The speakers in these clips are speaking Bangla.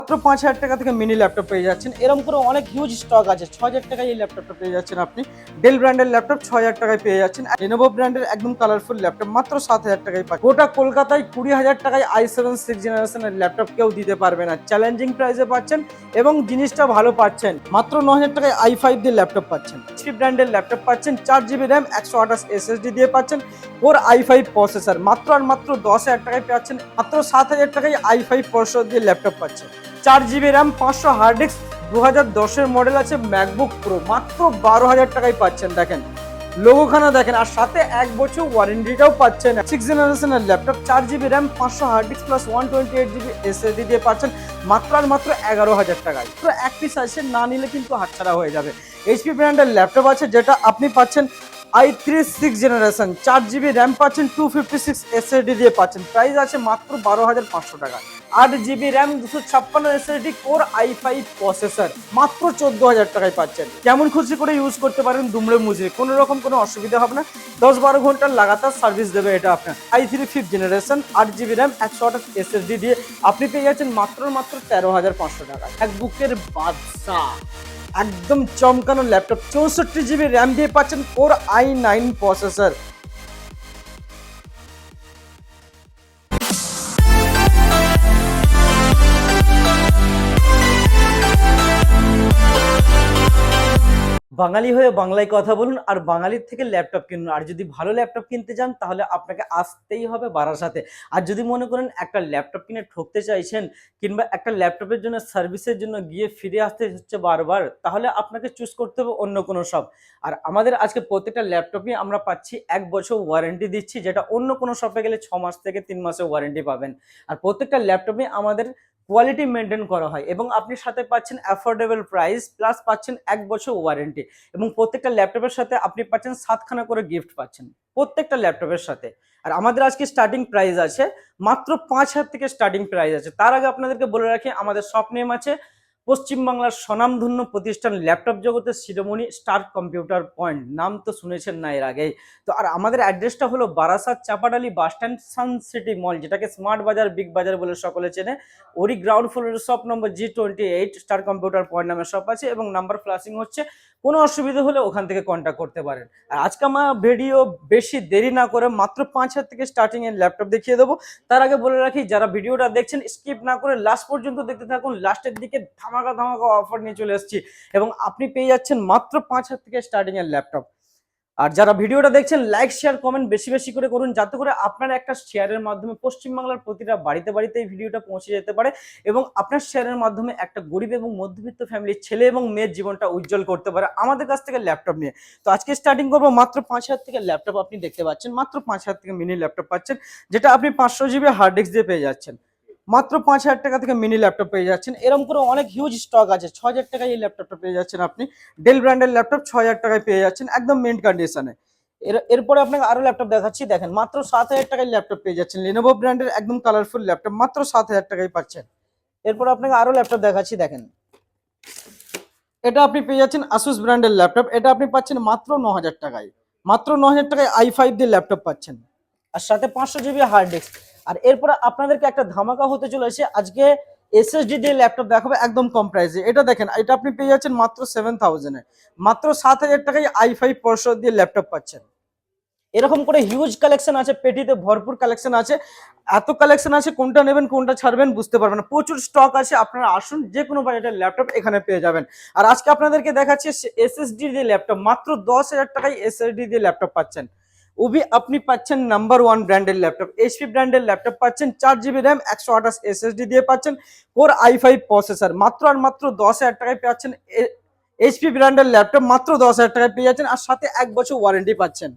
মাত্র 5,000 টাকা থেকে মিনি ল্যাপটপ পেয়ে যাচ্ছেন। এরকম করে অনেক হিউজ স্টক আছে। 6,000 টাকায় এই ল্যাপটপটা পেয়ে যাচ্ছেন আপনি। ডেল ব্র্যান্ডের ল্যাপটপ 6,000 টাকায় পেয়ে যাচ্ছেন। Lenovo ব্র্যান্ডের একদম কালারফুল ল্যাপটপ মাত্র 7,000 টাকায় পাচ্ছেন। গোটা কলকাতায় 20,000 টাকায় i7 6th জেনারেশনের ল্যাপটপ কেউ দিতে পারবে না। চ্যালেঞ্জিং প্রাইসে পাচ্ছেন এবং জিনিসটা ভালো পাচ্ছেন। মাত্র 9,000 টাকায় i5 দিয়ে ল্যাপটপ পাচ্ছেন। HP ব্র্যান্ডের ল্যাপটপ পাচ্ছেন, 4GB র্যাম, 128 SSD দিয়ে পাচ্ছেন। Core i5 প্রসেসর মাত্র আর মাত্র 10,000 টাকায় পাচ্ছেন। মাত্র 7,000 টাকায় i5 প্রসেসর দিয়ে ল্যাপটপ পাচ্ছেন। 4GB র্যাম, 500 হার্ড ডিস্ক, 2010-এর মডেল আছে ম্যাকবুক প্রো মাত্র 12,000 টাকায় পাচ্ছেন। দেখেন লোগোখানা দেখেন, আর সাথে 1 বছর ওয়ারেন্টিটাও পাচ্ছেন। 6th জেনারেশনের laptop, 4GB RAM, 500 hard disk plus 128GB SSD দিয়ে পাচ্ছেন মাত্র আর মাত্র 11,000 টাকায়। তো এক পিস আছে, না নিলে কিন্তু হাতছাড়া হয়ে যাবে। HP ব্র্যান্ডের ল্যাপটপ আছে যেটা আপনি পাচ্ছেন i3 6th generation, 4GB RAM পাচ্ছেন, 256 SSD দিয়ে পাচ্ছেন। প্রাইস আছে মাত্র 12,500 টাকা। 8GB RAM, 256 SSD, core i5 processor মাত্র 14,000 টাকায় পাচ্ছেন। যেমন খুশি করে ইউজ করতে পারেন, দুমড়ে মুচড়ে, কোনো রকম কোনো অসুবিধা হবে না। 10-12 ঘন্টার লাগাতার সার্ভিস দেবে এটা আপনার। i3 5th generation, 8GB RAM, 128 SSD দিয়ে আপনি পেয়ে যাচ্ছেন মাত্র 13,500 টাকায়। এক বুকের বাদশা একদম চমকানো ল্যাপটপ, 64GB র্যাম দিয়ে পাচ্ছেন, কোর i9 প্রসেসর। বাঙালি হয়ে বাংলায় কথা বলুন আর বাঙালির থেকে ল্যাপটপ কিনুন। আর যদি ভালো ল্যাপটপ কিনতে চান তাহলে আপনাকে আসতেই হবে বারাসাতে। আর যদি মনে করেন একটা ল্যাপটপ কিনে ঠকতে চাইছেন, কিংবা একটা ল্যাপটপের জন্য সার্ভিসের জন্য গিয়ে ফিরে আসতে হচ্ছে বারবার, তাহলে আপনাকে চুজ করতে হবে অন্য কোনো শপ। আর আমাদের আজকে প্রত্যেকটা ল্যাপটপই আমরা পাচ্ছি 1 বছর ওয়ারেন্টি দিচ্ছি, যেটা অন্য কোনো শপে গেলে 6 মাস থেকে 3 মাসের ওয়ারেন্টি পাবেন। আর প্রত্যেকটা ল্যাপটপে আমাদের কোয়ালিটি মেনটেন করা হয় এবং আপনি সাথে পাচ্ছেন অ্যাফোর্ডেবল প্রাইস, প্লাস পাচ্ছেন 1 বছর ওয়ারেন্টি। এবং প্রত্যেকটা ল্যাপটপের সাথে আপনি পাচ্ছেন 7খানা করে গিফট পাচ্ছেন প্রত্যেকটা ল্যাপটপের সাথে। আর আমাদের আজকে স্টার্টিং প্রাইস আছে মাত্র 5,000 থেকে স্টার্টিং প্রাইস আছে। তার আগে আপনাদেরকে বলে রাখি, আমাদের শপ নেম আছে পশ্চিমবাংলার স্বনামধন্য প্রতিষ্ঠান ল্যাপটপ জগতের শিরোমণি স্টার কম্পিউটার পয়েন্ট। নাম তো শুনেছেন না এর আগেই। তো আর আমাদের অ্যাড্রেসটা হলো Barasat Chapadali bus stand, sun city মল, যেটাকে স্মার্ট বাজার, বিগ বাজার বলে সকলে চেনে। ওরই গ্রাউন্ড ফ্লোরের shop number G28 star computer point নামে শপ আছে এবং নাম্বার ফ্ল্যাশিং হচ্ছে। কোনো অসুবিধা হলে ওখান থেকে কন্ট্যাক্ট করতে পারেন। আর আজকে আমার ভিডিও বেশি দেরি না করে মাত্র 5,000 থেকে স্টার্টিং এর ল্যাপটপ দেখিয়ে দেবো। তার আগে বলে রাখি, যারা ভিডিওটা দেখছেন স্কিপ না করে লাস্ট পর্যন্ত দেখতে থাকুন। লাস্টের দিকে ধামাকা ধামাকা অফার নিয়ে চলে এসেছি এবং আপনি পেয়ে যাচ্ছেন মাত্র 5,000 থেকে স্টার্টিং এর ল্যাপটপ। আর যারা ভিডিওটা দেখছেন লাইক শেয়ার কমেন্ট বেশি বেশি করে করুন, যাতে করে আপনার একটা শেয়ারের মাধ্যমে পশ্চিমবাংলার প্রতিটা বাড়িতে বাড়িতে এই ভিডিওটা পৌঁছে যেতে পারে এবং আপনার শেয়ারের মাধ্যমে একটা গরিব এবং মধ্যবিত্ত ফ্যামিলির ছেলে এবং মেয়ের জীবনটা উজ্জ্বল করতে পারে আমাদের কাছ থেকে ল্যাপটপ নিয়ে। তো আজকে স্টার্টিং করবো মাত্র 5,000 থেকে ল্যাপটপ আপনি দেখতে পাচ্ছেন। মাত্র 5,000 থেকে মিনি ল্যাপটপ পাচ্ছেন, যেটা আপনি 500GB হার্ড ডিস্ক দিয়ে পেয়ে যাচ্ছেন। মাত্র 5,000 টাকা থেকে মিনি ল্যাপটপ পেয়ে যাচ্ছেন। এরকম করে অনেক হিউজ স্টক আছে। 6,000 টাকায় এই ল্যাপটপটা পেয়ে যাচ্ছেন আপনি। ডেল ব্র্যান্ডের ল্যাপটপ 6,000 টাকায় পেয়ে যাচ্ছেন একদম মিন্ট কন্ডিশনে। এরপরে আপনাকে আরো ল্যাপটপ দেখাচ্ছি। দেখেন মাত্র 7,000 টাকায় ল্যাপটপ পেয়ে যাচ্ছেন। Lenovo ব্র্যান্ডের একদম কালারফুল ল্যাপটপ মাত্র 7,000 টাকায় পাচ্ছেন। এরপর আপনাকে আরো ল্যাপটপ দেখাচ্ছি। দেখেন এটা আপনি পেয়ে যাচ্ছেন Asus ব্র্যান্ডের ল্যাপটপ। এটা আপনি পাচ্ছেন মাত্র 9,000 টাকায়। মাত্র 9,000 টাকায় i5 দিয়ে ল্যাপটপ পাচ্ছেন আর সাথে 500GB হার্ড ডিস্ক। আর এরপরে আপনাদেরকে একটা ধামাকা হতে চলেছে, আজকে SSD দিয়ে ল্যাপটপ দেখাবো একদম কম প্রাইসে। এটা দেখেন, এটা আপনি পেয়ে যাচ্ছেন মাত্র 7,000 এ। মাত্র 7,000 টাকায় i5 প্রসেসর দিয়ে ল্যাপটপ পাচ্ছেন। এরকম করে হিউজ কালেকশন আছে, পেটিতে ভরপুর কালেকশন আছে। এত কালেকশন আছে, কোনটা নেবেন কোনটা ছাড়বেন বুঝতে পারবেন না। প্রচুর স্টক আছে, আপনারা আসুন, যে কোনো বাজেটের ল্যাপটপ এখানে পেয়ে যাবেন। আর আজকে আপনাদেরকে দেখাচ্ছি এসএসডি দিয়ে ল্যাপটপ। মাত্র 10,000 টাকায় এসএসডি দিয়ে ল্যাপটপ পাচ্ছেন। ওবি আপনি পাচ্ছেন নাম্বার 1 ব্র্যান্ডের ল্যাপটপ, HP ব্র্যান্ডের ল্যাপটপ পাচ্ছেন, 4GB র্যাম, 128 SSD দিয়ে পাচ্ছেন, কোর i5 প্রসেসর মাত্র আর মাত্র 10,000 টাকায় পাচ্ছেন। HP ব্র্যান্ডের ল্যাপটপ মাত্র 10,000 টাকায় পেয়ে যাচ্ছেন আর সাথে 1 বছর ওয়ারেন্টি পাচ্ছেন।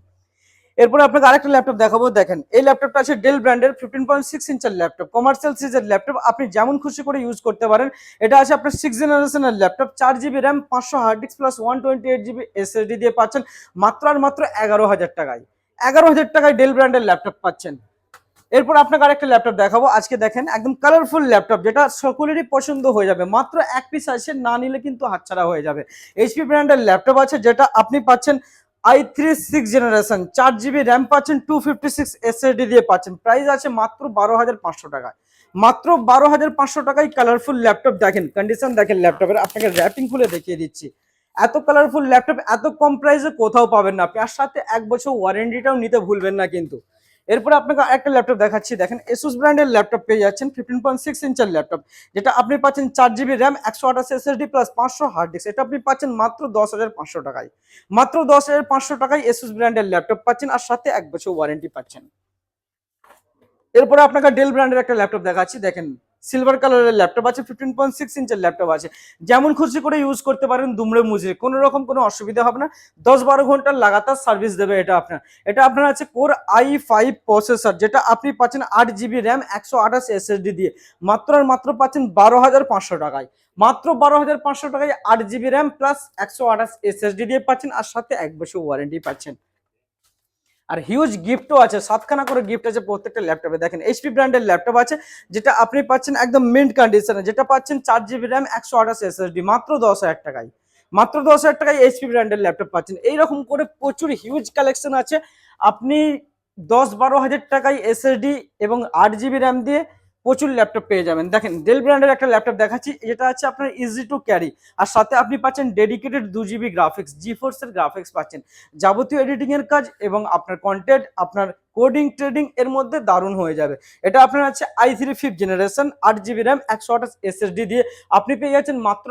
এরপরে আপনাকে আরেকটা ল্যাপটপ দেখাবো। দেখেন এই ল্যাপটপটা আছে ডেল ব্র্যান্ডের 15.6 ইঞ্চের ল্যাপটপ, কমার্শিয়াল সিরিজের ল্যাপটপ, আপনি যেমন খুশি করে ইউজ করতে পারেন। এটা আছে আপনার 6th জেনারেশনের laptop, 4GB RAM, 500 hard disk plus 128GB SSD দিয়ে পাচ্ছেন মাত্র আর মাত্র 11,000 টাকায়। 11,000 টাকায় ডেল ব্র্যান্ডের ল্যাপটপ পাচ্ছেন। এরপর আপনাকে আরেকটা ল্যাপটপ দেখাবো আজকে। দেখেন একদম কালারফুল ল্যাপটপ, যেটা সকলেরই পছন্দ হয়ে যাবে। মাত্র 1 পিস আছে, না নিলে কিন্তু হাতছাড়া হয়ে যাবে। HP ব্র্যান্ডের ল্যাপটপ আছে, যেটা আপনি পাচ্ছেন i3 6th generation, 4GB RAM পাচ্ছেন, 256 SSD দিয়ে পাচ্ছেন। প্রাইস আছে মাত্র 12,500 টাকা। মাত্র 12,500 টাকায় কালারফুল ল্যাপটপ। দেখেন কন্ডিশন, দেখেন ল্যাপটপের, আপনাকে র্যাপিং খুলে দেখিয়ে দিচ্ছি। এত কালারফুল ল্যাপটপ এত কম প্রাইসে কোথাও পাবেন না আপনি, আর সাথে 1 বছর ওয়ারেন্টিটাও নিতে ভুলবেন না কিন্তু। এরপরে আপনাকে একটা ল্যাপটপ দেখাচ্ছি, দেখেন এসুস ব্র্যান্ডের ল্যাপটপ পেয়ে যাচ্ছেন 15.6 ইঞ্চের ল্যাপটপ, যেটা আপনি পাচ্ছেন 4 GB RAM, 128 SSD plus 500 hard disk. এটা আপনি পাচ্ছেন মাত্র 10,500 টাকায়। মাত্র 10,500 টাকায় এসুস ব্র্যান্ডের ল্যাপটপ পাচ্ছেন, আর সাথে 1 বছর ওয়ারেন্টি পাচ্ছেন। এরপরে আপনাকে ডেল ব্র্যান্ডের একটা ল্যাপটপ দেখাচ্ছি, দেখেন সিলভার কালারের ল্যাপটপ আছে, 15.6 ইঞ্চের ল্যাপটপ আছে, যেমন খুশি করে ইউজ করতে পারেন, দুমড়ে মুচড়ে, কোনো রকম কোনো অসুবিধা হবে না। 10-12 ঘন্টা লাগাতার সার্ভিস দেবে এটা আপনার। এটা আপনার আছে কোর i5 প্রসেসর, যেটা আপনি পাচ্ছেন 8 GB র্যাম, 128 SSD দিয়ে, মাত্র আর মাত্র পাচ্ছেন 12,500 টাকায়। মাত্র 12,500 টাকায় 8 GB র্যাম প্লাস 128 SSD দিয়ে পাচ্ছেন, আর সাথে 1 বছর ওয়ারেন্টি পাচ্ছেন। আর হিউজ গিফটও আছে, 7খানা করে গিফট আছে প্রত্যেকটা ল্যাপটপে। দেখেন এইচপি ব্র্যান্ডের ল্যাপটপ আছে, যেটা আপনি পাচ্ছেন একদম মিন্ট কন্ডিশনে, যেটা পাচ্ছেন 4 GB র্যাম, 128 SSD, মাত্র 10,000 টাকায়। মাত্র 10,000 টাকায় এইচপি ব্র্যান্ডের ল্যাপটপ পাচ্ছেন। এইরকম করে প্রচুর হিউজ কালেকশন আছে। আপনি 10-12 হাজার টাকায় এসএসডি এবং 8 GB র্যাম দিয়ে প্রচুর ল্যাপটপ পেয়ে যাবেন। দেখেন ডেল ব্র্যান্ডের একটা ল্যাপটপ দেখাচ্ছি, যেটা আছে আপনার ইজি টু ক্যারি, আর সাথে আপনি পাচ্ছেন ডেডিকেটেড 2 GB গ্রাফিক্স, জিফোর্স এর গ্রাফিক্স পাচ্ছেন, যাবতীয় এডিটিং এর কাজ এবং আপনার কন্টেন্ট, আপনার কোডিং ট্রেডিং এর মধ্যে দারুণ হয়ে যাবে। এটা আপনার আছে i3 5th generation, 8 GB RAM, 128 SSD দিয়ে আপনি পেয়ে যাচ্ছেন মাত্র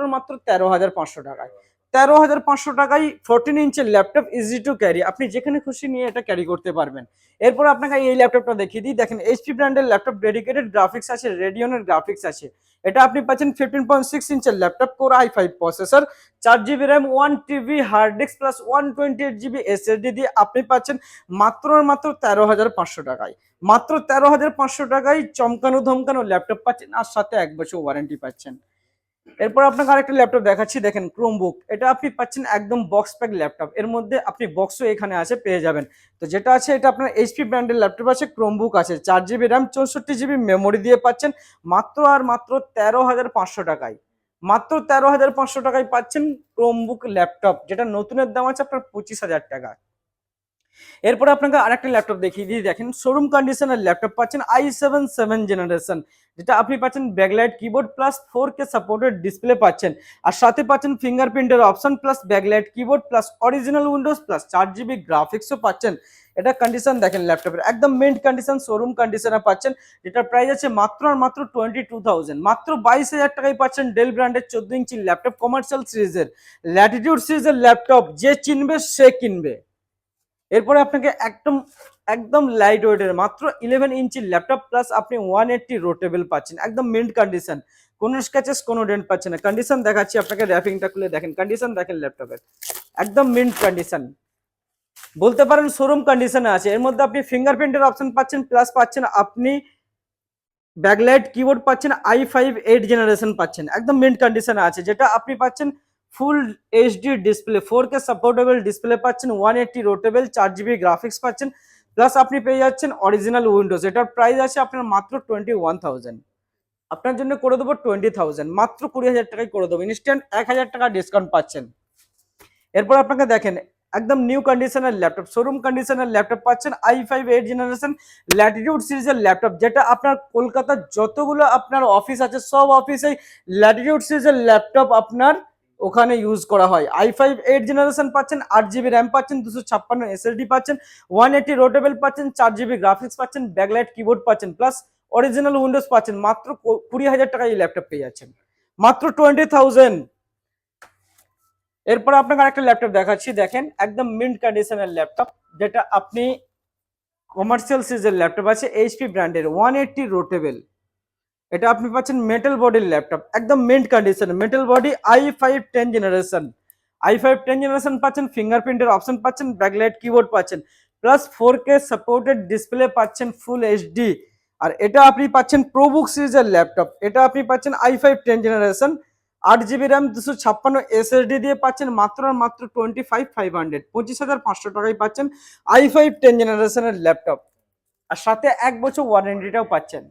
13,500 টাকায়। 13,500 টাকায় 14 ইঞ্চের ল্যাপটপ, ইজি টু ক্যারি, আপনি যেখানে খুশি নিয়ে এটা ক্যারি করতে পারবেন। এরপর আপনাকে এই ল্যাপটপটা দেখিয়ে দিই, দেখেন এইচপি ব্র্যান্ডের ল্যাপটপ, ডেডিকেটেড গ্রাফিক্স আছে, রেডিয়নের গ্রাফিক্স আছে। এটা আপনি পাচ্ছেন 15.6 ইঞ্চের laptop, core i5 processor, 4 GB RAM, 1 TB hard disk plus 128 GB SSD দিয়ে আপনি পাচ্ছেন মাত্র 13,500 টাকায়। মাত্র 13,500 টাকায় চমকানো ধমকানো ল্যাপটপ পাচ্ছেন, আর সাথে 1 বছর ওয়ারেন্টি পাচ্ছেন। এরপর আপনাকে আরেকটা ল্যাপটপ দেখাচ্ছি, দেখেন ক্রোমবুক। এটা আপনি পাচ্ছেন একদম বক্স প্যাক ল্যাপটপ, এর মধ্যে আপনি বক্সও এখানে আছে পেয়ে যাবেন। তো যেটা আছে এটা আপনার এইচপি ব্র্যান্ডের ল্যাপটপ আছে, ক্রোমবুক আছে, 4 GB র্যাম, 64 GB মেমোরি দিয়ে পাচ্ছেন মাত্র আর মাত্র 13,500 টাকায়। মাত্র 13,500 টাকায় পাচ্ছেন ক্রোমবুক ল্যাপটপ, যেটা নতুনের দাম আছে আপনার 25,000 টাকা। এরপর আপনাকে আরেকটা ল্যাপটপ দেখিয়ে দিই, দেখেন শোরুম কন্ডিশনের ল্যাপটপ পাচ্ছেন i7 7 জেনারেশন, যেটা আপনি পাচ্ছেন backlight keyboard plus 4K supported display পাচ্ছেন, আর সাথে পাচ্ছেন ফিঙ্গারপ্রিন্টের option plus backlight keyboard plus original Windows plus 4 GB গ্রাফিক্সও পাচ্ছেন। এটা কন্ডিশন দেখেন ল্যাপটপের, একদম মিন্ট কন্ডিশন, শোরুম কন্ডিশনে পাচ্ছেন, যেটা প্রাইস আছে মাত্র আর মাত্র 22,000। মাত্র 22,000 টাকায় পাচ্ছেন ডেল ব্র্যান্ডের 14 ইঞ্চি ল্যাপটপ, কমার্শিয়াল সিরিজের, ল্যাটিটিউড সিরিজের ল্যাপটপ, যে চিনবে সে কিনবে। এরপরে আপনাকে একদম একদম লাইট ওয়েটের মাত্র 11 ইঞ্চির ল্যাপটপ প্লাস আপনি 180 রোটেবল পাচ্ছেন, একদম মিন্ট কন্ডিশন, কোনো স্ক্র্যাচেস কোনো ডেন্ট পাচ্ছেন না। কন্ডিশন দেখাচ্ছি আপনাকে, র্যাপিংটা খুলে দেখেন, কন্ডিশন দেখেন ল্যাপটপের, একদম মিন্ট কন্ডিশন, বলতে পারেন শোরুম কন্ডিশনে আছে। এর মধ্যে আপনি ফিঙ্গারপ্রিন্টের অপশন পাচ্ছেন, প্লাস পাচ্ছেন আপনি ব্যাকলাইট কিবোর্ড পাচ্ছেন, i5 8 জেনারেশন পাচ্ছেন, একদম মিন্ট কন্ডিশনে আছে, যেটা আপনি পাচ্ছেন full HD display, 4K supportable display পাচ্ছেন, 180 রোটেবল, 4 GB গ্রাফিক্স পাচ্ছেন, প্লাস আপনি পেয়ে যাচ্ছেন অরিজিনাল উইন্ডোজ। এটার প্রাইস আছে আপনার মাত্র 21,000। আপনার জন্য করে দেবো 20,000, মাত্র 20,000 টাকায় করে দেবো, ইনস্ট্যান্ট 1,000 টাকা ডিসকাউন্ট পাচ্ছেন। এরপর আপনাকে দেখেন একদম নিউ কন্ডিশনের ল্যাপটপ, শোরুম কন্ডিশনের ল্যাপটপ পাচ্ছেন, i5 8 জেনারেশন ল্যাটিটিউড সিরিজের ল্যাপটপ, যেটা আপনার কলকাতার যতগুলো আপনার অফিস আছে সব অফিসে ল্যাটিটিউড সিরিজের ল্যাপটপ আপনার ওখানে ইউজ করা হয়। i5 8 জেনারেশন পাচ্ছেন, 8 GB র্যাম পাচ্ছেন, 256 SSD পাচ্ছেন, 180 রোটেবল পাচ্ছেন, 4 GB গ্রাফিক্স পাচ্ছেন, ব্যাকলাইট কিবোর্ড পাচ্ছেন, প্লাস অরিজিনাল উইন্ডোজ পাচ্ছেন। মাত্র 20,000 টাকায় এই ল্যাপটপ পেয়ে যাচ্ছেন, মাত্র 20,000। এরপর আপনাকে আরেকটা ল্যাপটপ দেখাচ্ছি, দেখেন একদম মিন্ট কন্ডিশনের ল্যাপটপ, যেটা আপনি কমার্শিয়াল সিরিজের ল্যাপটপ আছে, এইচপি ব্র্যান্ডের, 180 রোটেবল। এটা আপনি পাচ্ছেন মেটাল বডির ল্যাপটপ, একদম mint condition, metal body, i5 10 generation, i5 10 generation পাচ্ছেন, ফিঙ্গারপ্রিন্টের অপশন পাচ্ছেন, ব্যাকলাইট কিবোর্ড পাচ্ছেন, প্লাস 4K সাপোর্টেড ডিসপ্লে পাচ্ছেন, ফুল এইচডি। আর এটা আপনি পাচ্ছেন প্রোবুক সিরিজের ল্যাপটপ, এটা আপনি পাচ্ছেন i5 10 generation, 8 GB RAM, 256 SSD দিয়ে পাচ্ছেন মাত্র আর মাত্র 25,500, 25,500 টাকায় পাচ্ছেন i5 10 জেনারেশনের ল্যাপটপ, আর সাথে 1 বছর ওয়ারেন্টিটাও পাচ্ছেন।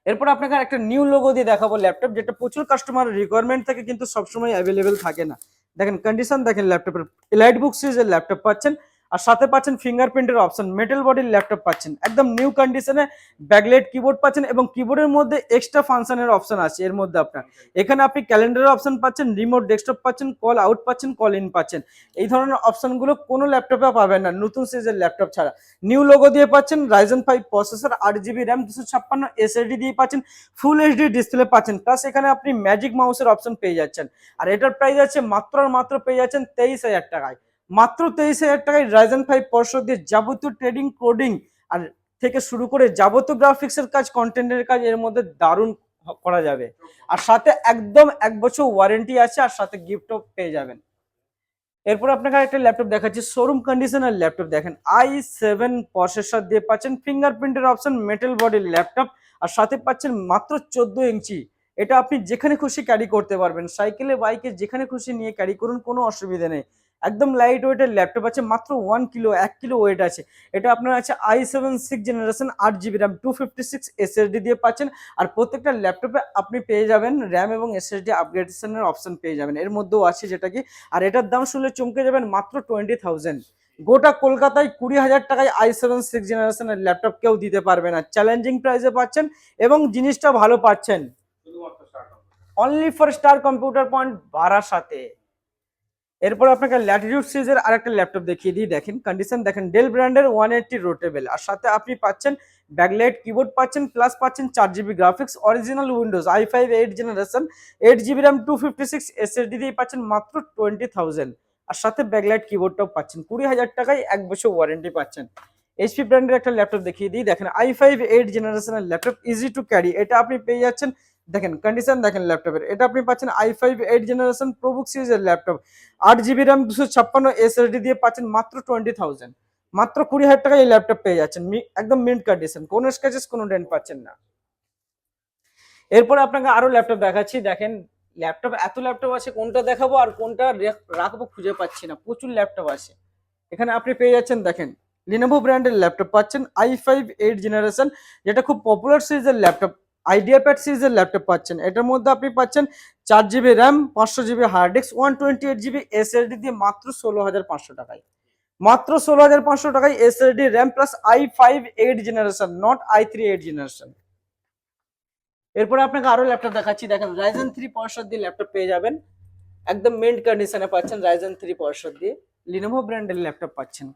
এরপর আপনাকে একটা নিউ লোগো দিয়ে দেখাবো ল্যাপটপ, যেটা প্রচুর কাস্টমার রিকোয়ারমেন্ট থাকে কিন্তু সবসময় অ্যাভেলেবেল থাকে না। দেখেন কন্ডিশন দেখেন ল্যাপটপের, এলাইট বুক সিরিজের ল্যাপটপ পাচ্ছেন, আর সাথে পাচ্ছেন ফিঙ্গারপ্রিন্টের অপশন, মেটাল বডির ল্যাপটপ পাচ্ছেন, একদম নিউ কন্ডিশনে ব্যাকলাইট কিবোর্ড পাচ্ছেন এবং কিবোর্ডের মধ্যে এক্সট্রা ফাংশনের অপশন আছে এর মধ্যে আপনার। এখানে আপনি ক্যালেন্ডারের অপশন পাচ্ছেন, রিমোট ডেস্কটপ পাচ্ছেন, কল আউট পাচ্ছেন, কল ইন পাচ্ছেন। এই ধরনের অপশনগুলো কোনো ল্যাপটপে পাবেন না নতুন সিরিজের ল্যাপটপ ছাড়া। নিউ লোগো দিয়ে পাচ্ছেন, Ryzen 5 processor, 8GB RAM, 256 SSD দিয়ে পাচ্ছেন, ফুল এইচডি ডিসপ্লে পাচ্ছেন, প্লাস এখানে আপনি ম্যাজিক মাউসের অপশন পেয়ে যাচ্ছেন। আর এটার প্রাইস আছে মাত্র আর মাত্র পেয়ে যাচ্ছেন 23,000 টাকায়। মাত্র 23,000 টাকায় Ryzen 5 প্রসেসর দিয়ে যাবতীয় ট্রেডিং কোডিং আর থেকে শুরু করে যাবতীয় গ্রাফিক্সের কাজ, কন্টেন্টের কাজ এর মধ্যে দারুণ করা যাবে। আর সাথে একদম 1 বছর ওয়ারেন্টি আছে, আর সাথে গিফটও পেয়ে যাবেন। এরপর আপনাকে একটা ল্যাপটপ দেখাচ্ছি, শোরুম কন্ডিশনের ল্যাপটপ। দেখেন i7 প্রসেসর দিয়ে পাচ্ছেন, ফিঙ্গারপ্রিন্টের অপশন, মেটাল বডির ল্যাপটপ, আর সাথে পাচ্ছেন মাত্র 14 ইঞ্চি। এটা আপনি যেখানে খুশি ক্যারি করতে পারবেন, সাইকেলে, বাইকে, যেখানে খুশি নিয়ে ক্যারি করুন, কোনো অসুবিধা নেই। একদম লাইট ওয়েটের ল্যাপটপ আছে, মাত্র 1 কিলো, 1 কিলো ওয়েট আছে। এটা আপনার আছে i7 6th generation, 8GB RAM, 256 SSD দিয়ে পাচ্ছেন। আর প্রত্যেকটা ল্যাপটপে আপনি পেয়ে যাবেন র্যাম এবং SSD আপগ্রেডেশনের অপশন পেয়ে যাবেন, এর মধ্যেও আছে যেটা কি। আর এটার দাম শুনলে চমকে যাবেন, মাত্র 20,000। গোটা কলকাতায় 20,000 টাকায় i7 6th জেনারেশনের ল্যাপটপ কেউ দিতে পারবে না। চ্যালেঞ্জিং প্রাইসে পাচ্ছেন এবং জিনিসটা ভালো পাচ্ছেন, only for star computer point বারাসাতে। এরপর আপনাকে ল্যাটিটিউড সিরিজের আরেকটা ল্যাপটপ দেখিয়ে দিই। দেখেন কন্ডিশন দেখেন, ডেল ব্র্যান্ডের 180 রোটেবল, আর সাথে আপনি পাচ্ছেন ব্যাকলাইট কিবোর্ড পাচ্ছেন, প্লাস পাচ্ছেন 4GB graphics, original Windows, i5 8th generation, 8GB RAM, 256 SSD দিয়ে পাচ্ছেন মাত্র 20,000। আর সাথে ব্যাকলাইট কিবোর্ডটাও পাচ্ছেন 20,000 টাকায়, 1 বছর ওয়ারেন্টি পাচ্ছেন। এইচপি ব্র্যান্ডের একটা ল্যাপটপ দেখিয়ে দিই। দেখেন i5 8th জেনারেশনের ল্যাপটপ, ইজি টু ক্যারি। এটা আপনি পেয়ে যাচ্ছেন, দেখেন কন্ডিশন দেখেন ল্যাপটপের, এটা আপনি পাচ্ছেন i5 8th জেনারেশন প্রোবুক সিরিজের ল্যাপটপ, 8GB র্যাম, 256 SSD দিয়ে পাচ্ছেন মাত্র 20,000। মাত্র 20,000 টাকায় এই ল্যাপটপ পেয়ে যাচ্ছেন, একদম মিন্ট কন্ডিশন, কোনো স্ক্র্যাচেস, কোনো ডেন্ট পাচ্ছেন না। এরপরে আপনাকে আরো ল্যাপটপ দেখাচ্ছি। দেখেন ল্যাপটপ, এত ল্যাপটপ আছে, কোনটা দেখাবো আর কোনটা রাখবো খুঁজে পাচ্ছি না, প্রচুর ল্যাপটপ আছে। এখানে আপনি পেয়ে যাচ্ছেন, দেখেন লিনোভো ব্র্যান্ডের ল্যাপটপ পাচ্ছেন, i5 8th জেনারেশন, যেটা খুব পপুলার সিরিজের ল্যাপটপ। আইডিয়াপ্যাড সিরিজের ল্যাপটপ পাচ্ছেন, এটার মধ্যে আপনি পাচ্ছেন 4GB RAM, 500GB hard disk, 128GB SSD দিয়ে মাত্র 16,500 টাকায়। মাত্র 16,500 টাকায় SSD RAM plus i5 8th generation, not i3 8th generation. এরপরে আপনাকে আরো ল্যাপটপ দেখাচ্ছি। দেখেন Ryzen 3 প্রসেসর দিয়ে ল্যাপটপ পেয়ে যাবেন, একদম মিন্ট কন্ডিশনে পাচ্ছেন Ryzen 3 প্রসেসর দিয়ে, লিনোভো ব্র্যান্ডের ল্যাপটপ পাচ্ছেন।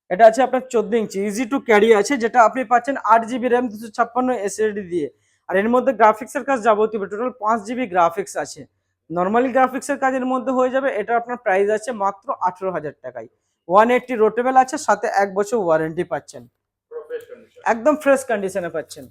এটা আছে আপনার 14 ইঞ্চি, ইজি টু ক্যারি আছে, যেটা আপনি পাচ্ছেন 8GB র্যাম, 256 SSD দিয়ে। আর এর মধ্যে গ্রাফিক্সের কাজ যাবতীয়, টোটাল 5GB গ্রাফিক্স আছে। নর্মালি গ্রাফিক্সের কাজের মধ্যে হয়ে যাবে। এটা আপনার প্রাইস আছে মাত্র 18,000 টাকায়। 180 রোটেবল আছে, সাথে 1 বছর ওয়ারেন্টি পাচ্ছেন, একদম ফ্রেশ কন্ডিশনে পাচ্ছেন।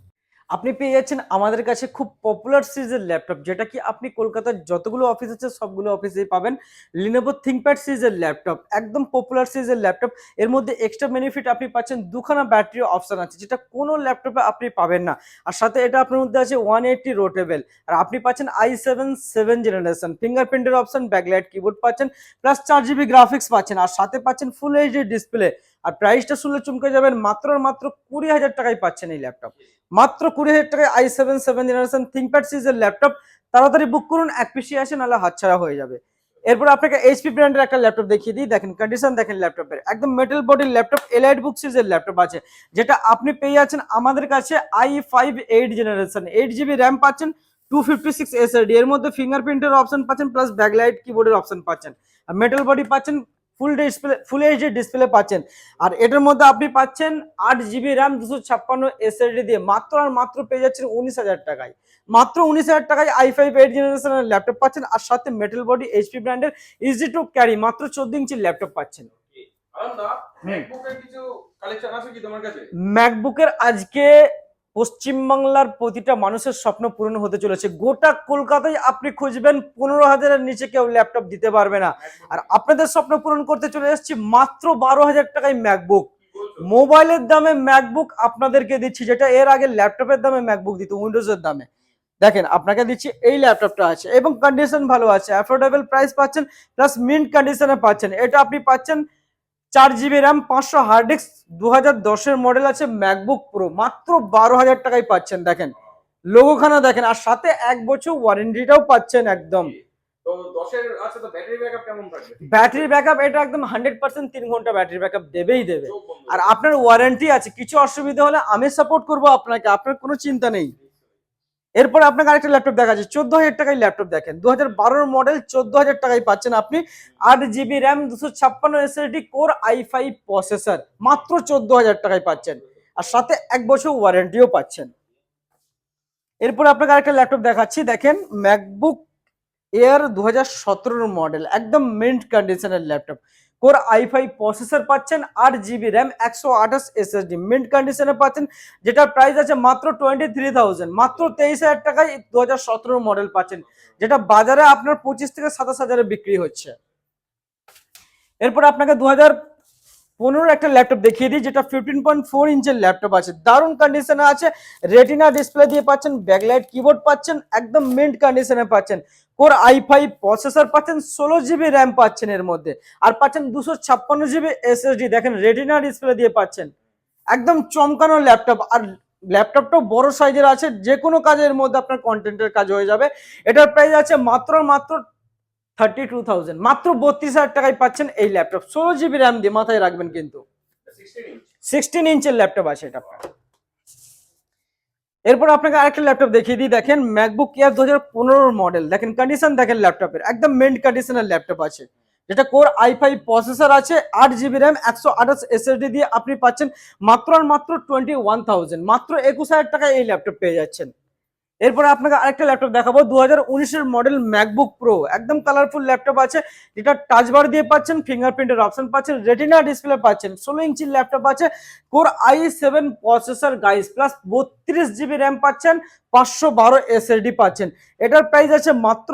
আপনি পেয়ে যাচ্ছেন আমাদের কাছে খুব পপুলার সিরিজের ল্যাপটপ, যেটা কি আপনি কলকাতার যতগুলো অফিস আছে সবগুলো অফিসেই পাবেন। লিনোভো থিংকপ্যাড সিরিজের ল্যাপটপ, একদম পপুলার সিরিজের ল্যাপটপ। এর মধ্যে এক্সট্রা বেনিফিট আপনি পাচ্ছেন, দুখানা ব্যাটারি অপশন আছে, যেটা কোনো ল্যাপটপে আপনি পাবেন না। আর সাথে এটা আপনার মধ্যে আছে 180 রোটেবল, আর আপনি পাচ্ছেন i7 7th জেনারেশন, ফিঙ্গারপ্রিন্টের অপশন, ব্যাকলাইট কিবোর্ড পাচ্ছেন, প্লাস 4GB গ্রাফিক্স পাচ্ছেন, আর সাথে পাচ্ছেন ফুল এইচডি ডিসপ্লে। আর প্রাইসটা শুনলে চমকে যাবেন, মাত্র আর মাত্র 20,000 টাকায় পাচ্ছেন এই ল্যাপটপ। মাত্র 20,000 টাকায় i7 7th জেনারেশন থিংকপ্যাড সিরিজের ল্যাপটপ। তাড়াতাড়ি বুক করুন, এক পিসি আসে, নাহলে হাতছাড়া হয়ে যাবে। এরপর আপনাকে এইচপি ব্র্যান্ডের একটা ল্যাপটপ দেখিয়ে দিই। দেখেন কন্ডিশন দেখেন ল্যাপটপের, একদম মেটাল বডির ল্যাপটপ, এলাইট বুক সিরিজের ল্যাপটপ আছে, যেটা আপনি পেয়ে যাচ্ছেন আমাদের কাছে i5 8th generation, 8GB RAM পাচ্ছেন, 256 SSD, এর মধ্যে ফিঙ্গারপ্রিন্টের অপশন পাচ্ছেন, প্লাস ব্যাকলাইট কিবোর্ডের অপশন পাচ্ছেন, আর মেটাল বডি পাচ্ছেন, full display, full HD display পাচ্ছেন। আর এটার মধ্যে আপনি পাচ্ছেন 8GB র্যাম, 256 SSD দিয়ে মাত্র আর মাত্র পেয়ে যাচ্ছেন 19,000 টাকায়। মাত্র 19,000 টাকায় i5 8th জেনারেশনের ল্যাপটপ পাচ্ছেন, আর সাথে মেটাল বডি এইচপি ব্র্যান্ডের ইজি টু ক্যারি মাত্র 14 ইঞ্চির ল্যাপটপ পাচ্ছেন। ম্যাকবুকের আজকে পশ্চিমবাংলার প্রতিটা মানুষের স্বপ্ন পূরণ হতে চলেছে। গোটা কলকাতায় আপনি খুঁজবেন 15,000-এর নিচে কেউ ল্যাপটপ দিতে পারবে না। আর আপনাদের স্বপ্ন পূরণ করতে চলে এসেছি মাত্র 12,000 টাকায় ম্যাকবুক। মোবাইলের দামে ম্যাকবুক আপনাদেরকে দিচ্ছি, যেটা এর আগে ল্যাপটপের দামে ম্যাকবুক দিত উইন্ডোজের দামে। দেখেন আপনাকে দিচ্ছি, এই ল্যাপটপটা আছে এবং কন্ডিশন ভালো আছে, অ্যাফোর্ডেবল প্রাইস পাচ্ছেন, প্লাস মিন্ট কন্ডিশনে পাচ্ছেন। এটা আপনি পাচ্ছেন 4GB র্যাম, 500 হার্ড ডিস্ক, 2010-এর মডেল আছে, ম্যাকবুক প্রো, মাত্র 12,000 টাকায় পাচ্ছেন। দেখেন লোগোখানা দেখেন, আর সাথে 1 বছর ওয়ারেন্টিটাও পাচ্ছেন একদম। তো 10 এর আছে, তো ব্যাটারি ব্যাকআপ কেমন থাকবে? ব্যাটারি ব্যাকআপ এটা একদম 100% 3 ঘন্টা ব্যাটারি ব্যাকআপ দেবেই দেবে। চোখ বন্ধ আর করে। আপনার ওয়ারেন্টি আছে, কিছু অসুবিধা হলে আমি সাপোর্ট করব আপনাকে, আপনার কোনো চিন্তা নেই। এরপর আপনাকে আরেকটা ল্যাপটপ দেখাচ্ছি, 14,000 টাকায় ল্যাপটপ দেখেন, 2012 মডেল, 14,000 টাকায় পাচ্ছেন আপনি 8 GB RAM, 256 SSD, core i5 processor, মাত্র 14,000 টাকায় পাচ্ছেন, আর সাথে 1 বছর ওয়ারেন্টিও পাচ্ছেন। এরপর আপনাকে আরেকটা ল্যাপটপ দেখাচ্ছি, দেখেন ম্যাকবুক এয়ার 2017 মডেল, একদম মিন্ট কন্ডিশনের ল্যাপটপ, কোর i5 প্রসেসর পাচ্ছেন, 8 GB র্যাম, 128 এসএসডি, মিন্ট কন্ডিশনে পাচ্ছেন, যেটার প্রাইস আছে মাত্র 23,000, মাত্র 23,000 টাকায় 2017 মডেল পাচ্ছেন, যেটা বাজারে আপনার 25 থেকে 27,000 বিক্রি হচ্ছে। এরপর আপনাকে 2015 একটা ল্যাপটপ দেখিয়ে দিই, যেটা 15.4 ইঞ্চের ল্যাপটপ আছে, দারুণ কন্ডিশনে আছে, রেটিনা ডিসপ্লে দিয়ে পাচ্ছেন, ব্যাকলাইট কিবোর্ড পাচ্ছেন, একদম মিন্ট কন্ডিশনে পাচ্ছেন, কোর i5 প্রসেসর পাচ্ছেন, 16 GB র্যাম পাচ্ছেন এর মধ্যে, আর পাচ্ছেন 256 GB এসএসডি, দেখেন রেটিনা ডিসপ্লে দিয়ে পাচ্ছেন, একদম চমকানো ল্যাপটপ। আর ল্যাপটপটাও বড় সাইজের আছে, যে কোনো কাজের মধ্যে আপনার কন্টেন্টের কাজ হয়ে যাবে। এটার প্রাইস আছে মাত্র 32,000, মাত্র 32,000 টাকায় পাচ্ছেন এই ল্যাপটপ, 16 GB র্যাম দিয়ে, মাথায় রাখবেন কিন্তু 16 ইঞ্চ। 16 ইঞ্চের ল্যাপটপ আছে এটা আপনার। এরপর আপনাকে আরেকটা ল্যাপটপ দেখিয়ে দিই, দেখেন ম্যাকবুক এয়ার 2015 মডেল, দেখেন কন্ডিশন দেখেন ল্যাপটপের, একদম মেন্ট কন্ডিশনের ল্যাপটপ আছে, যেটা কোর i5 প্রসেসর আছে, 8 GB র্যাম, 128 এসএসডি দিয়ে আপনি পাচ্ছেন মাত্র আর মাত্র 21,000, মাত্র 21,000 টাকায় এই ল্যাপটপ পেয়ে যাচ্ছেন। এরপরে আপনাকে আরেকটা ল্যাপটপ দেখাবো, 2019 মডেল ম্যাকবুক প্রো, একদম কালারফুল ল্যাপটপ আছে, যেটা টাচ বার দিয়ে পাচ্ছেন, ফিঙ্গারপ্রিন্টের অপশন পাচ্ছেন, রেটিনা ডিসপ্লে পাচ্ছেন, 16 ইঞ্চির ল্যাপটপ আছে, core i7 processor guys, plus 32 GB RAM পাচ্ছেন, 512 এসএসডি পাচ্ছেন। এটার প্রাইস আছে মাত্র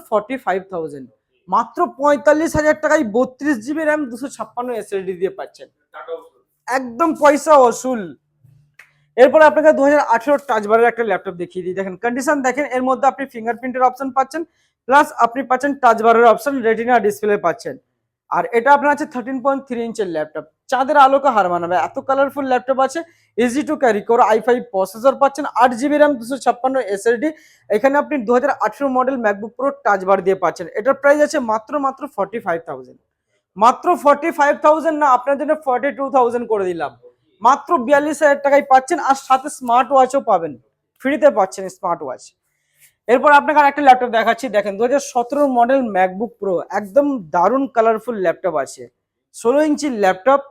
45,000, মাত্র 45,000 টাকায় 32 GB র্যাম, 256 এসএসডি দিয়ে পাচ্ছেন, টাকা ওষুধ। একদম পয়সা ওসুল। এরপর আপনাকে 2018 টাচ বারের একটা ল্যাপটপ দেখিয়ে দিই, দেখেন কন্ডিশন দেখেন, এর মধ্যে আপনি ফিঙ্গারপ্রিন্টের অপশন পাচ্ছেন, প্লাস আপনি পাচ্ছেন টাচ বারের অপশন, রেটিনা ডিসপ্লে পাচ্ছেন, আর এটা আপনার আছে 13.3 ইঞ্চের ল্যাপটপ, চাঁদের আলোকে হার মানাবে, এত কালারফুল ল্যাপটপ আছে, easy to carry, core i5 processor পাচ্ছেন, 8 GB র্যাম, 256 এসএসডি। এখানে আপনি 2018 মডেল ম্যাকবুক প্রো টাচ বার দিয়ে পাচ্ছেন, এটার প্রাইস আছে মাত্র 45,000, মাত্র 45,000 না, আপনার জন্য 42,000 করে দিলাম, মাত্র 42,000 টাকায় পাচ্ছেন, আর সাথে স্মার্ট ওয়াচও পাবেন, ফ্রিতে পাচ্ছেন স্মার্ট ওয়াচ। এরপর আপনাকে আরেকটা ল্যাপটপ দেখাচ্ছি, দেখেন 2017 মডেল ম্যাকবুক প্রো, একদম দারুণ কালারফুল ল্যাপটপ আছে, 16 ইঞ্চির ল্যাপটপ,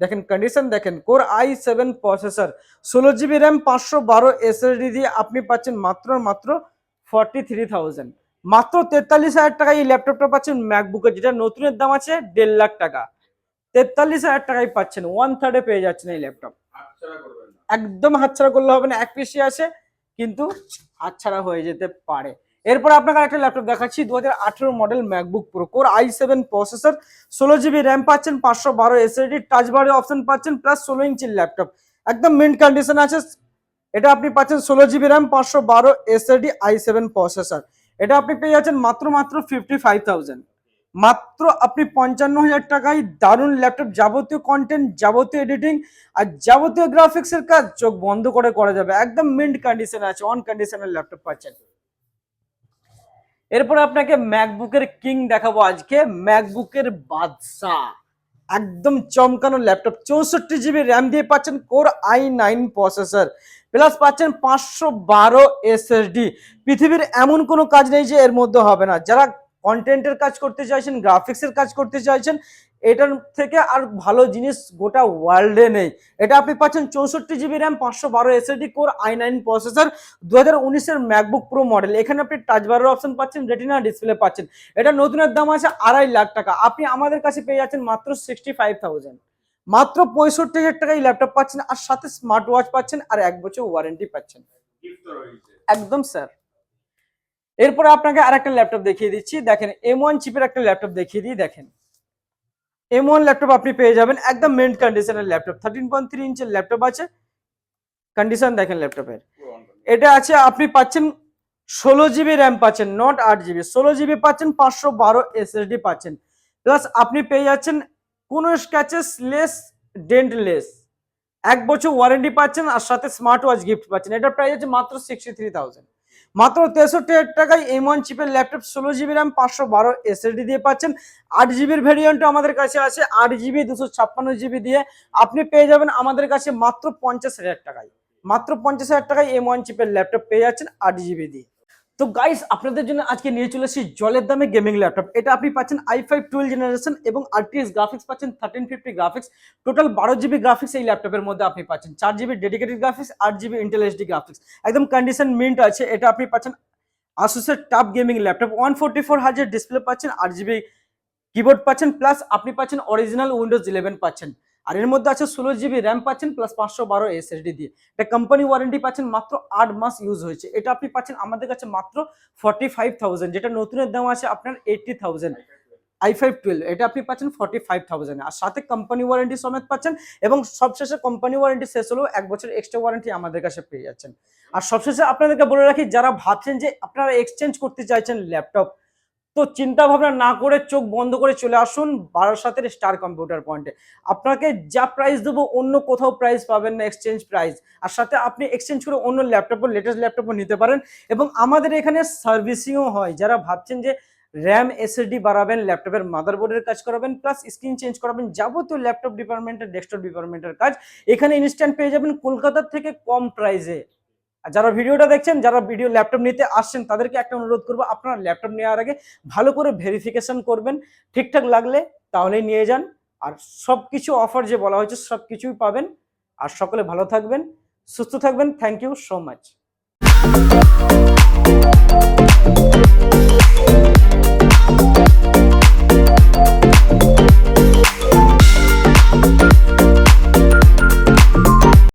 দেখেন কন্ডিশন দেখেন, core i7 processor, 16 GB RAM, 512 SSD দিয়ে আপনি পাচ্ছেন মাত্র 43,000, মাত্র 43,000 টাকায় এই ল্যাপটপটা পাচ্ছেন ম্যাকবুকের, যেটা নতুনের দাম আছে 1.5 লাখ টাকা, 43,000 টাকায় পাচ্ছেন, 1/3 পেয়ে যাচ্ছেন এই ল্যাপটপ, হাতছাড়া করবেন না। একদম হাতছাড়া করলে হবে না, এক পিসি আছে কিন্তু হাতছাড়া হয়ে যেতে পারে। এরপর আপনাকে একটা ল্যাপটপ দেখাচ্ছি, 2018 model MacBook pro, core i7 processor, 16 GB RAM পাচ্ছেন, 512 এসএসডি, টাচ বারের অপশন পাচ্ছেন, প্লাস 16 ইঞ্চির ল্যাপটপ, একদম মিন্ট কন্ডিশন আছে, এটা আপনি পাচ্ছেন 16 GB RAM, 512 SSD, i7 processor, এটা আপনি পেয়ে যাচ্ছেন মাত্র 55,000, মাত্র আপনি 55,000 টাকায় দারুণ ল্যাপটপ, যাবতীয় কন্টেন্ট, যাবতীয় এডিটিং আর যাবতীয় গ্রাফিক্স এর কাজ চোখ বন্ধ করে করা যাবে, একদম মিন্ট কন্ডিশনে আছে, অন কন্ডিশনের ল্যাপটপ পাচ্ছেন। এরপর আপনাকে ম্যাকবুকের কিং দেখাবো আজকে, ম্যাকবুকের বাদশা, একদম চমকানো ল্যাপটপ, 64 GB র্যাম দিয়ে পাচ্ছেন, কোর i9 প্রসেসর, প্লাস পাচ্ছেন 512 এসএসডি। পৃথিবীর এমন কোনো কাজ নেই যে এর মধ্যে হবে না, যারা কন্টেন্টের কাজ করতে চাইছেন, গ্রাফিক্সের কাজ করতে চাইছেন, এটার থেকে আর ভালো জিনিস গোটা ওয়ার্ল্ডে নেই। এটা আপনি পাচ্ছেন 64 GB RAM, 512 SSD, core i9 processor, 2019 এর ম্যাকবুক প্রো মডেল, এখানে আপনি টাচ বারের অপশন পাচ্ছেন, রেটিনা ডিসপ্লে পাচ্ছেন, এটা নতুনের দাম আছে 2.5 লাখ টাকা, আপনি আমাদের কাছে পেয়ে যাচ্ছেন মাত্র 65,000, মাত্র 65,000 টাকায় ল্যাপটপ পাচ্ছেন, আর সাথে স্মার্ট ওয়াচ পাচ্ছেন, আর 1 বছর ওয়ারেন্টি পাচ্ছেন, গিফট তো রয়েছে। একদম স্যার। এরপরে আপনাকে আরেকটা ল্যাপটপ দেখিয়ে দিচ্ছি, দেখেন M1 চিপের একটা ল্যাপটপ দেখিয়ে দিই, দেখেন M1 ল্যাপটপ আপনি পেয়ে যাবেন, একদম মেন্ট কন্ডিশনের ল্যাপটপ, 13.3 ইঞ্চের ল্যাপটপ আছে, কন্ডিশন দেখেন ল্যাপটপের, পুরো on করে। এটা আছে আপনি পাচ্ছেন 16 GB র্যাম পাচ্ছেন, নট 8 GB, 16 GB পাচ্ছেন, 512 এসএসডি পাচ্ছেন, প্লাস আপনি পেয়ে যাচ্ছেন কোনো স্ক্র্যাচেস লেস, ডেন্ট লেস, 1 বছর ওয়ারেন্টি পাচ্ছেন, আর সাথে স্মার্ট ওয়াচ গিফট পাচ্ছেন, এটার প্রাইস আছে মাত্র 63,000, মাত্র 63,000 টাকায় M1 চিপের ল্যাপটপ 16 GB র্যাম 512 SSD দিয়ে পাচ্ছেন। 8 GB ভেরিয়েন্টও আমাদের কাছে আছে, 8 GB 256 GB দিয়ে আপনি পেয়ে যাবেন আমাদের কাছে মাত্র 50,000 টাকায়। মাত্র 50,000 টাকায় M1 চিপের ল্যাপটপ পেয়ে যাচ্ছেন 8 GB দিয়ে। তো গাইস আপনাদের জন্য আজকে নিয়ে চলে এসেছি জলের দামে গেমিং ল্যাপটপ। এটা আপনি পাচ্ছেন i5 12 জেনারেশন এবং RTX গ্রাফিক্স পাচ্ছেন 1350 গ্রাফিক্স। টোটাল 12 GB গ্রাফিক্স এই ল্যাপটপের মধ্যে আপনি পাচ্ছেন। 4 GB dedicated graphics, 8 GB Intel HD graphics, একদম কন্ডিশন মিন্ট আছে। এটা আপনি পাচ্ছেন আসুসের টপ গেমিং ল্যাপটপ। 144 হার্জের ডিসপ্লে পাচ্ছেন, 8 GB কিবোর্ড পাচ্ছেন, প্লাস আপনি পাচ্ছেন অরিজিনাল উইন্ডোজ 11 পাচ্ছেন। আর এর মধ্যে আছে 16 GB র্যাম পাচ্ছেন প্লাস 512 SSD দিয়ে। এটা কোম্পানি ওয়ারেন্টি পাচ্ছেন, মাত্র 8 মাস ইউজ হয়েছে। এটা আপনি পাচ্ছেন আমাদের কাছে মাত্র 45,000, যেটা নতুনের দাম আছে আপনার 80,000। i5 12 এটা আপনি পাচ্ছেন 45,000 আর সাথে কোম্পানি ওয়ারেন্টি সমেত পাচ্ছেন। এবং সবশেষে কোম্পানি ওয়ারেন্টি শেষ হলেও 1 বছর এক্সট্রা ওয়ারেন্টি আমাদের কাছে পেয়ে যাচ্ছেন। আর সবশেষে আপনাদেরকে বলে রাখি, যারা ভাবছেন যে আপনারা এক্সচেঞ্জ করতে চাইছেন ল্যাপটপ, তো চিন্তা ভাবনা না করে চোখ বন্ধ করে চলে আসুন বারাসাতের স্টার কম্পিউটার পয়েন্টে। আপনাকে যা প্রাইস দেবো অন্য কোথাও প্রাইস পাবেন না, এক্সচেঞ্জ প্রাইস। আর সাথে আপনি এক্সচেঞ্জ করে অন্য ল্যাপটপও, লেটেস্ট ল্যাপটপও নিতে পারেন। এবং আমাদের এখানে সার্ভিসিংও হয়। যারা ভাবছেন যে র্যাম SSD বাড়াবেন, ল্যাপটপের মাদারবোর্ডের কাজ করাবেন, প্লাস স্ক্রিন চেঞ্জ করাবেন, যাবতীয় ল্যাপটপ ডিপার্টমেন্টের, ডেস্কটপ ডিপার্টমেন্টের কাজ এখানে ইনস্ট্যান্ট পেয়ে যাবেন কলকাতার থেকে কম প্রাইসে। আর যারা ভিডিওটা দেখছেন, যারা ভিডিও ল্যাপটপ নিতে আসছেন, তাদেরকে একটা অনুরোধ করবো, আপনারা ল্যাপটপ নেওয়ার আগে ভালো করে ভেরিফিকেশন করবেন। ঠিকঠাক লাগলে তাহলেই নিয়ে যান। আর সব কিছু অফার যে বলা হয়েছে সব কিছুই পাবেন। আর সকলে ভালো থাকবেন, সুস্থ থাকবেন। Thank you so much.